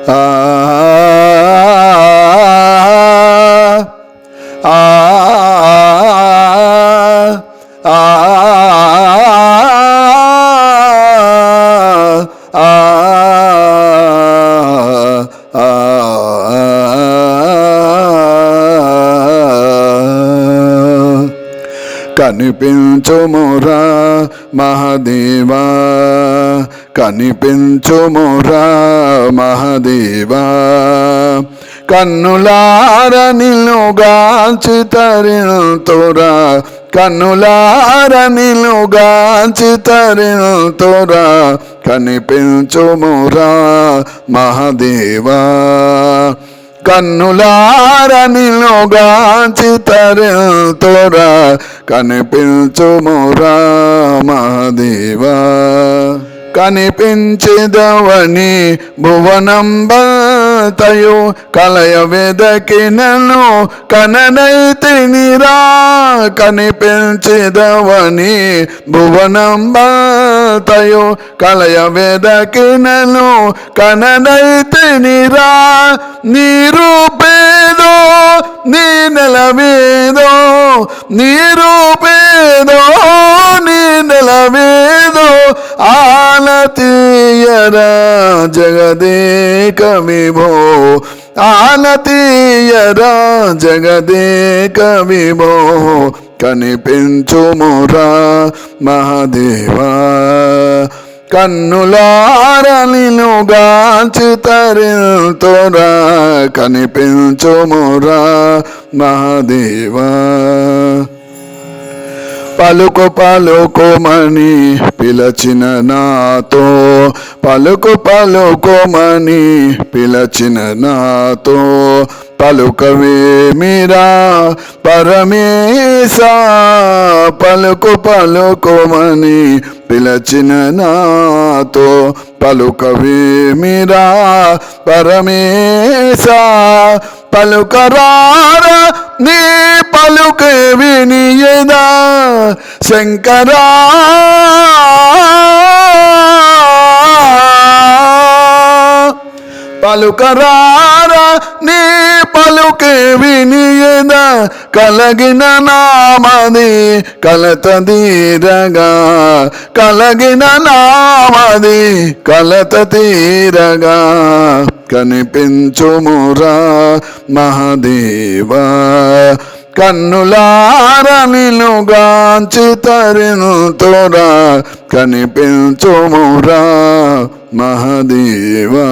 ఆ ఆ కనిపించుమురా మహాదేవా, కనిపించుమురా మహాదేవా, కన్నులార నిలుగాంచి తరిల్తురా, కన్నులార నిలుగాంచి తరిల్తురా, కనిపించుమురా మహాదేవా, కన్నులార నిలుగాంచి తరిల్తురా, కనిపించుమురా మహాదేవా. కనిపించెదవని భువనంబతయు కలయ వెదకినను కననైతినిరా, కనిపించెదవని భువనంబతయు కలయ వెదకినను కననైతినిరా, నీ రూపేదో నీ నెలవేదో, నీ రూపేదో నీ నెలవేదో, ఆలతీయరా జగదేక విభో, ఆలతీయరా జగదేక విభో, కనిపించుమురా మహాదేవా, కన్నులార నిలుగాంచి తరిల్తురా, కనిపించుమురా మహాదేవా. పలుకు పలుకుమని పిలచిన నాతో, పలుకు పలుకుమని పిలచిన నాతో, పలుకవేమిరా పరమేశా, పలుకు పలుకుమని పిలచిన నాతో, పలుకవేమిరా పరమేశా, పలుకరారా నీ పలుకే వినియదా శంకరా, పలుకరారా నీ పలుకే వినియదా, కలగిన నామది కలత తీరగా, కలగిన నామది కలత తీరగా, కనిపించుమురా మహాదేవా, కన్నులార నిలుగాంచి తరిల్తురా, కనిపించుమురా మహాదేవా.